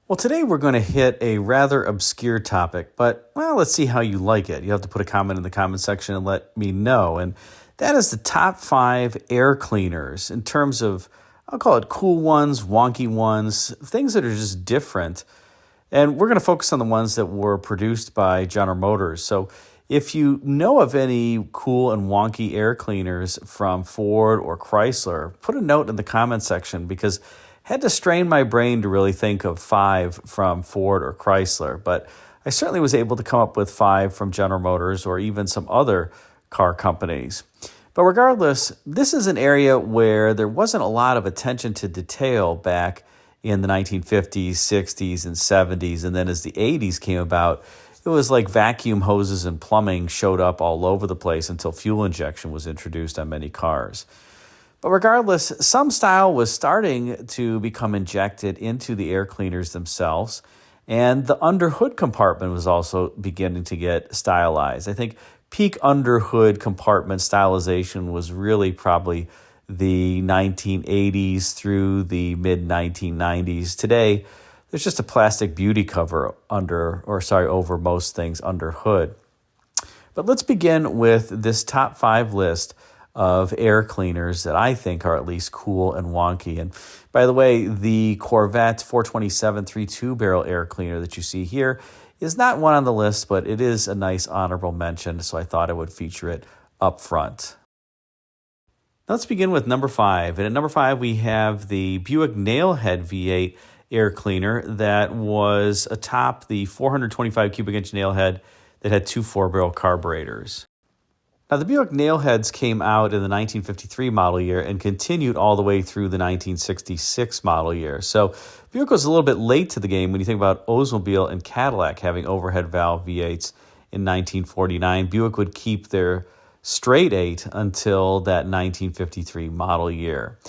Well, today we're going to hit a rather obscure topic, but, well, let's see how you like it. You have to put a comment in the comment section and let me know. And that is the top 5 air cleaners in terms of, I'll call it cool ones, wonky ones, things that are just different. And we're going to focus on the ones that were produced by General Motors. So if you know of any cool and wonky air cleaners from Ford or Chrysler, put a note in the comment section because had to strain my brain to really think of 5 from Ford or Chrysler, but I certainly was able to come up with 5 from General Motors or even some other car companies. But regardless, this is an area where there wasn't a lot of attention to detail back in the 1950s, 60s, and 70s, and then as the 80s came about, it was like vacuum hoses and plumbing showed up all over the place until fuel injection was introduced on many cars. But regardless, some style was starting to become injected into the air cleaners themselves, and the underhood compartment was also beginning to get stylized. I think peak underhood compartment stylization was really probably the 1980s through the mid-1990s. Today, there's just a plastic beauty cover over most things under hood. But let's begin with this top 5 list of air cleaners that I think are at least cool and wonky. And by the way, the Corvette 427 3.2 barrel air cleaner that you see here is not one on the list, but it is a nice honorable mention, so I thought I would feature it up front. Now let's begin with number 5. And at number 5, we have the Buick Nailhead V8 air cleaner that was atop the 425 cubic inch nailhead that had 2 4-barrel carburetors. Now, the Buick Nailheads came out in the 1953 model year and continued all the way through the 1966 model year. So Buick was a little bit late to the game when you think about Oldsmobile and Cadillac having overhead valve V8s in 1949. Buick would keep their straight 8 until that 1953 model year.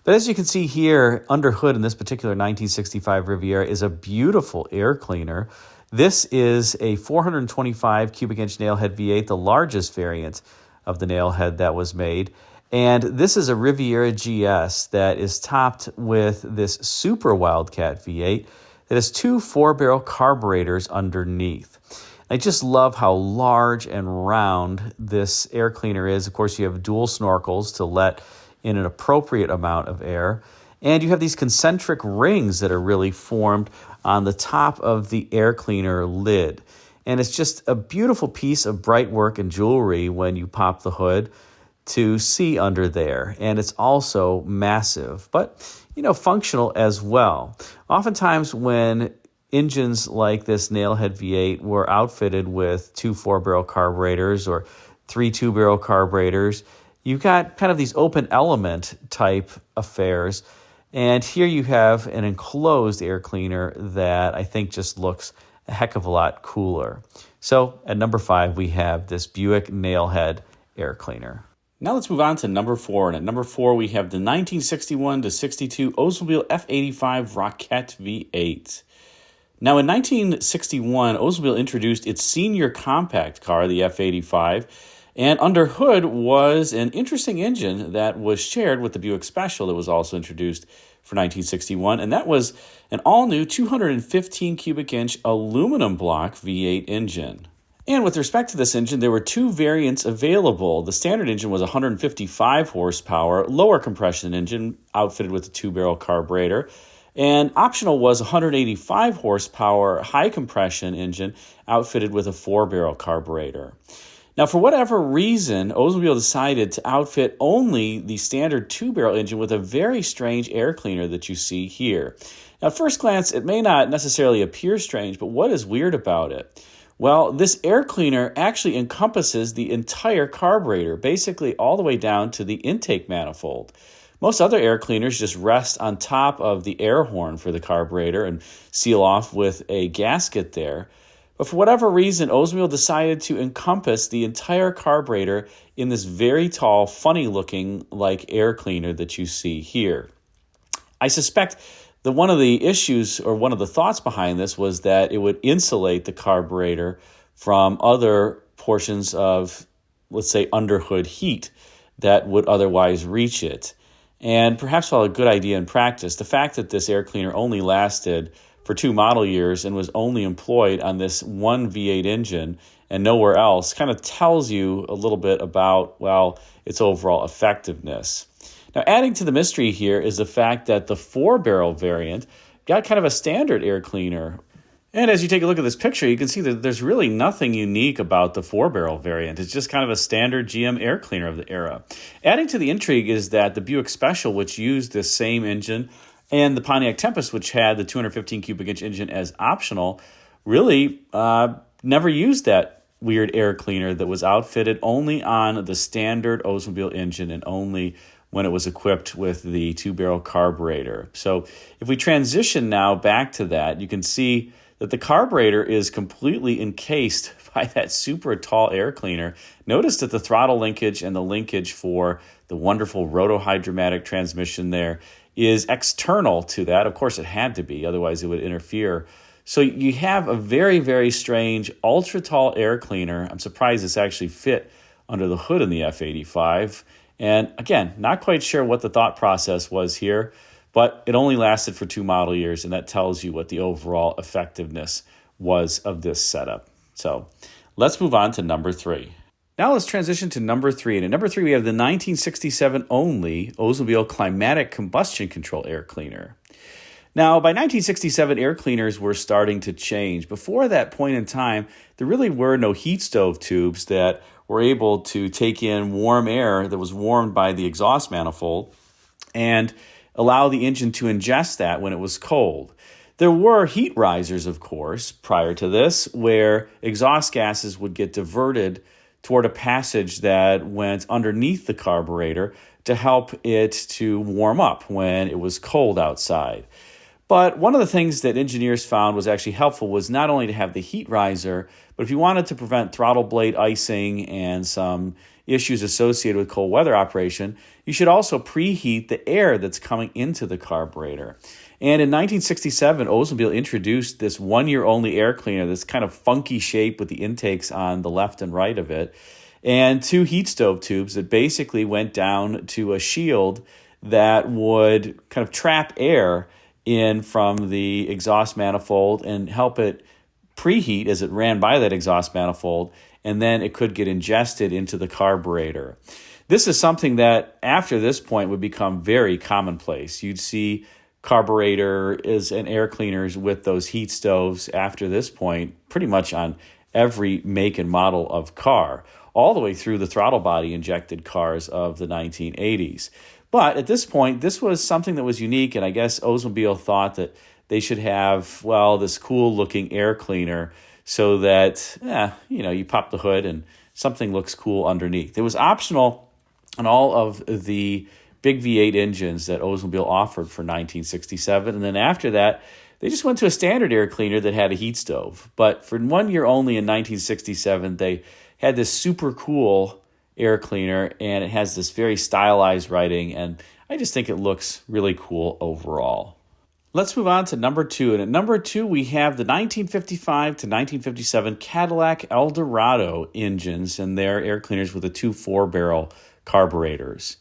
But as you can see here, under hood in this particular 1965 Riviera is a beautiful air cleaner. This is a 425 cubic inch nailhead V8, the largest variant of the nailhead that was made. And this is a Riviera GS that is topped with this super Wildcat V8 that has 2 4-barrel carburetors underneath. I just love how large and round this air cleaner is. Of course, you have dual snorkels to let in an appropriate amount of air. And you have these concentric rings that are really formed on the top of the air cleaner lid. And it's just a beautiful piece of bright work and jewelry when you pop the hood to see under there. And it's also massive, but, functional as well. Oftentimes when engines like this Nailhead V8 were outfitted with 2 4-barrel carburetors or 3 2-barrel carburetors, you've got kind of these open element type affairs. And here you have an enclosed air cleaner that I think just looks a heck of a lot cooler. So at number 5, we have this Buick Nailhead air cleaner. Now let's move on to number 4. And at number 4, we have the 1961 to 62 Oldsmobile F85 Rocket V8. Now in 1961, Oldsmobile introduced its senior compact car, the F85, and under hood was an interesting engine that was shared with the Buick Special that was also introduced for 1961, and that was an all-new 215 cubic inch aluminum block V8 engine. And with respect to this engine, there were 2 variants available. The standard engine was 155 horsepower, lower compression engine outfitted with a 2-barrel carburetor, and optional was 185 horsepower high compression engine outfitted with a 4-barrel carburetor. Now, for whatever reason, Oldsmobile decided to outfit only the standard 2-barrel engine with a very strange air cleaner that you see here. Now, at first glance, it may not necessarily appear strange, but what is weird about it? Well, this air cleaner actually encompasses the entire carburetor, basically all the way down to the intake manifold. Most other air cleaners just rest on top of the air horn for the carburetor and seal off with a gasket there. But for whatever reason, Oldsmobile decided to encompass the entire carburetor in this very tall, funny-looking air cleaner that you see here. I suspect that one of the issues or one of the thoughts behind this was that it would insulate the carburetor from other portions of, let's say, underhood heat that would otherwise reach it. And perhaps while a good idea in practice, the fact that this air cleaner only lasted for 2 model years and was only employed on this one V8 engine and nowhere else kind of tells you a little bit about, well, its overall effectiveness. Now, adding to the mystery here is the fact that the 4-barrel variant got kind of a standard air cleaner. And as you take a look at this picture, you can see that there's really nothing unique about the 4-barrel variant. It's just kind of a standard GM air cleaner of the era. Adding to the intrigue is that the Buick Special, which used this same engine, and the Pontiac Tempest, which had the 215 cubic inch engine as optional, really never used that weird air cleaner that was outfitted only on the standard Oldsmobile engine and only when it was equipped with the 2-barrel carburetor. So if we transition now back to that, you can see that the carburetor is completely encased by that super tall air cleaner. Notice that the throttle linkage and the linkage for the wonderful rotohydromatic transmission there is external to that. Of course, it had to be, otherwise it would interfere. So you have a very, very strange, ultra-tall air cleaner. I'm surprised this actually fit under the hood in the F85. And again, not quite sure what the thought process was here, but it only lasted for 2 model years, and that tells you what the overall effectiveness was of this setup. So let's move on to number 3. Now let's transition to number 3. And at number 3, we have the 1967 only Oldsmobile Climatic Combustion Control Air Cleaner. Now, by 1967, air cleaners were starting to change. Before that point in time, there really were no heat stove tubes that were able to take in warm air that was warmed by the exhaust manifold and allow the engine to ingest that when it was cold. There were heat risers, of course, prior to this, where exhaust gases would get diverted toward a passage that went underneath the carburetor to help it to warm up when it was cold outside. But one of the things that engineers found was actually helpful was not only to have the heat riser, but if you wanted to prevent throttle blade icing and some issues associated with cold weather operation, you should also preheat the air that's coming into the carburetor. And in 1967, Oldsmobile introduced this 1-year-only air cleaner, this kind of funky shape with the intakes on the left and right of it, and 2 heat stove tubes that basically went down to a shield that would kind of trap air in from the exhaust manifold and help it preheat as it ran by that exhaust manifold, and then it could get ingested into the carburetor. This is something that after this point would become very commonplace. You'd see carburetors and air cleaners with those heat stoves after this point pretty much on every make and model of car, all the way through the throttle body injected cars of the 1980s. But at this point, this was something that was unique, and I guess Oldsmobile thought that they should have, well, this cool-looking air cleaner so that, you pop the hood and something looks cool underneath. It was optional on all of the big V8 engines that Oldsmobile offered for 1967, and then after that, they just went to a standard air cleaner that had a heat stove. But for 1 year only in 1967, they had this super cool air cleaner, and it has this very stylized writing, and I just think it looks really cool overall. Let's move on to number 2. And at number 2, we have the 1955 to 1957 Cadillac Eldorado engines and their air cleaners with the 2 4-barrel carburetors.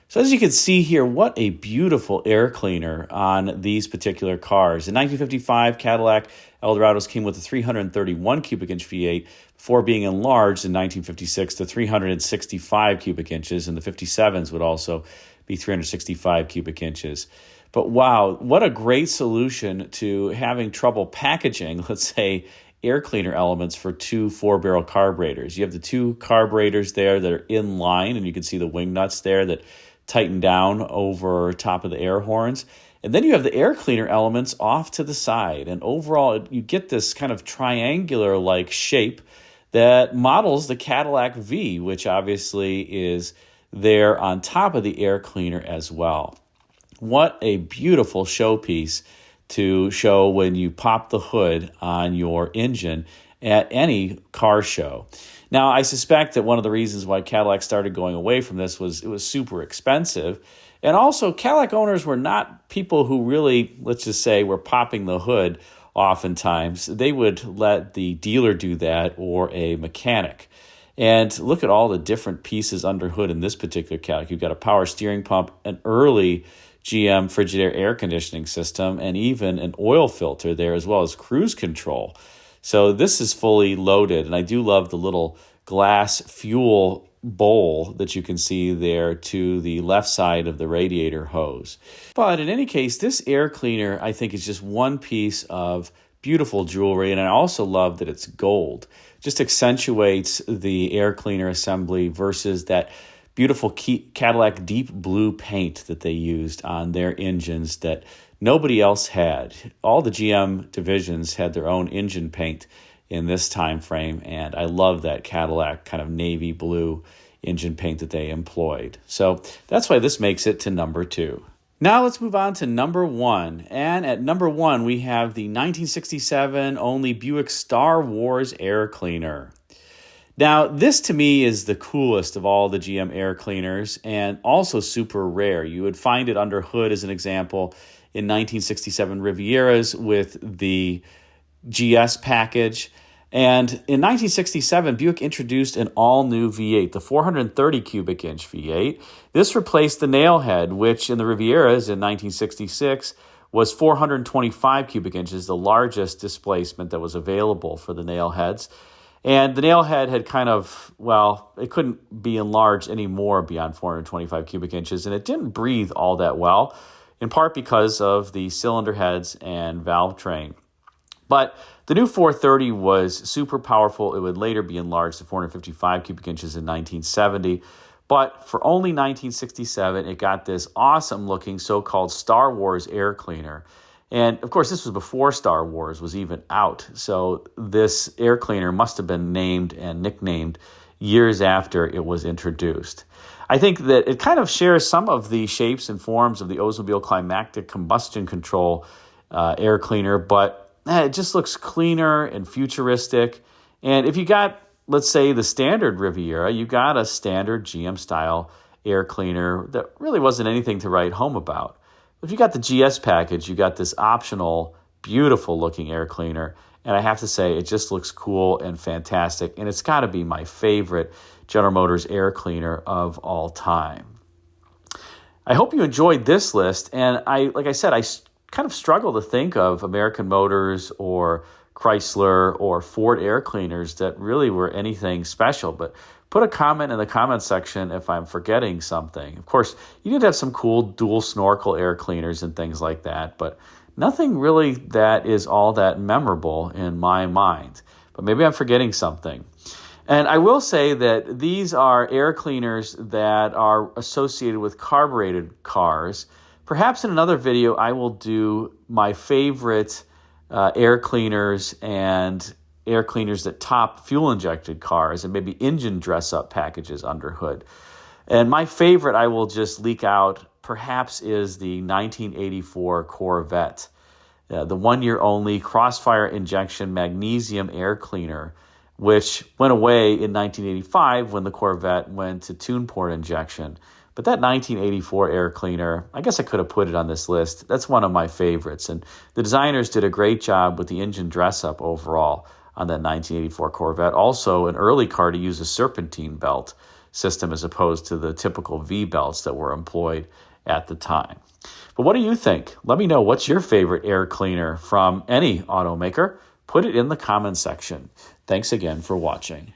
So as you can see here, what a beautiful air cleaner on these particular cars. In 1955, Cadillac Eldorados came with a 331 cubic inch V8 before being enlarged in 1956 to 365 cubic inches, and the 57s would also be 365 cubic inches. But wow, what a great solution to having trouble packaging, let's say, air cleaner elements for 2 4-barrel carburetors. You have the 2 carburetors there that are in line, and you can see the wing nuts there that tighten down over top of the air horns. And then you have the air cleaner elements off to the side. And overall, you get this kind of triangular-like shape that models the Cadillac V, which obviously is there on top of the air cleaner as well. What a beautiful showpiece to show when you pop the hood on your engine at any car show. Now, I suspect that one of the reasons why Cadillac started going away from this was it was super expensive. And also, Cadillac owners were not people who really, let's just say, were popping the hood oftentimes. They would let the dealer do that or a mechanic. And look at all the different pieces under hood in this particular Cadillac. You've got a power steering pump, an early GM Frigidaire air conditioning system, and even an oil filter there, as well as cruise control. So this is fully loaded, and I do love the little glass fuel bowl that you can see there to the left side of the radiator hose. But in any case, this air cleaner, I think, is just one piece of beautiful jewelry, and I also love that it's gold. Just accentuates the air cleaner assembly versus that beautiful Cadillac deep blue paint that they used on their engines that nobody else had. All the GM divisions had their own engine paint in this time frame, and I love that Cadillac kind of navy blue engine paint that they employed. So that's why this makes it to number 2. Now let's move on to number 1. And at number 1, we have the 1967 only Buick Star Wars air cleaner. Now, this to me is the coolest of all the GM air cleaners and also super rare. You would find it under hood, as an example, in 1967 Rivieras with the GS package. And in 1967, Buick introduced an all-new V8, the 430 cubic inch V8. This replaced the nailhead, which in the Rivieras in 1966 was 425 cubic inches, the largest displacement that was available for the nailheads. And the nailhead had kind of, well, it couldn't be enlarged anymore beyond 425 cubic inches, and it didn't breathe all that well, in part because of the cylinder heads and valve train. But the new 430 was super powerful. It would later be enlarged to 455 cubic inches in 1970. But for only 1967, it got this awesome-looking so-called Star Wars air cleaner. And, of course, this was before Star Wars was even out. So this air cleaner must have been named and nicknamed years after it was introduced. I think that it kind of shares some of the shapes and forms of the Oldsmobile Climactic combustion control air cleaner, but it just looks cleaner and futuristic. And if you got, let's say, the standard Riviera, you got a standard GM-style air cleaner that really wasn't anything to write home about. If you got the GS package, you got this optional, beautiful-looking air cleaner. And I have to say, it just looks cool and fantastic. And it's got to be my favorite General Motors air cleaner of all time. I hope you enjoyed this list. And like I said, I kind of struggle to think of American Motors or Chrysler or Ford air cleaners that really were anything special. But put a comment in the comment section if I'm forgetting something. Of course, you did have some cool dual snorkel air cleaners and things like that, but nothing really that is all that memorable in my mind. But maybe I'm forgetting something. And I will say that these are air cleaners that are associated with carbureted cars. Perhaps in another video, I will do my favorite air cleaners and air cleaners that top fuel-injected cars and maybe engine dress-up packages under hood. And my favorite, I will just leak out, perhaps is the 1984 Corvette, the one-year-only crossfire injection magnesium air cleaner, which went away in 1985 when the Corvette went to tune port injection. But that 1984 air cleaner, I guess I could have put it on this list. That's one of my favorites. And the designers did a great job with the engine dress-up overall on that 1984 Corvette. Also, an early car to use a serpentine belt system as opposed to the typical V-belts that were employed at the time. But what do you think? Let me know, what's your favorite air cleaner from any automaker? Put it in the comment section. Thanks again for watching.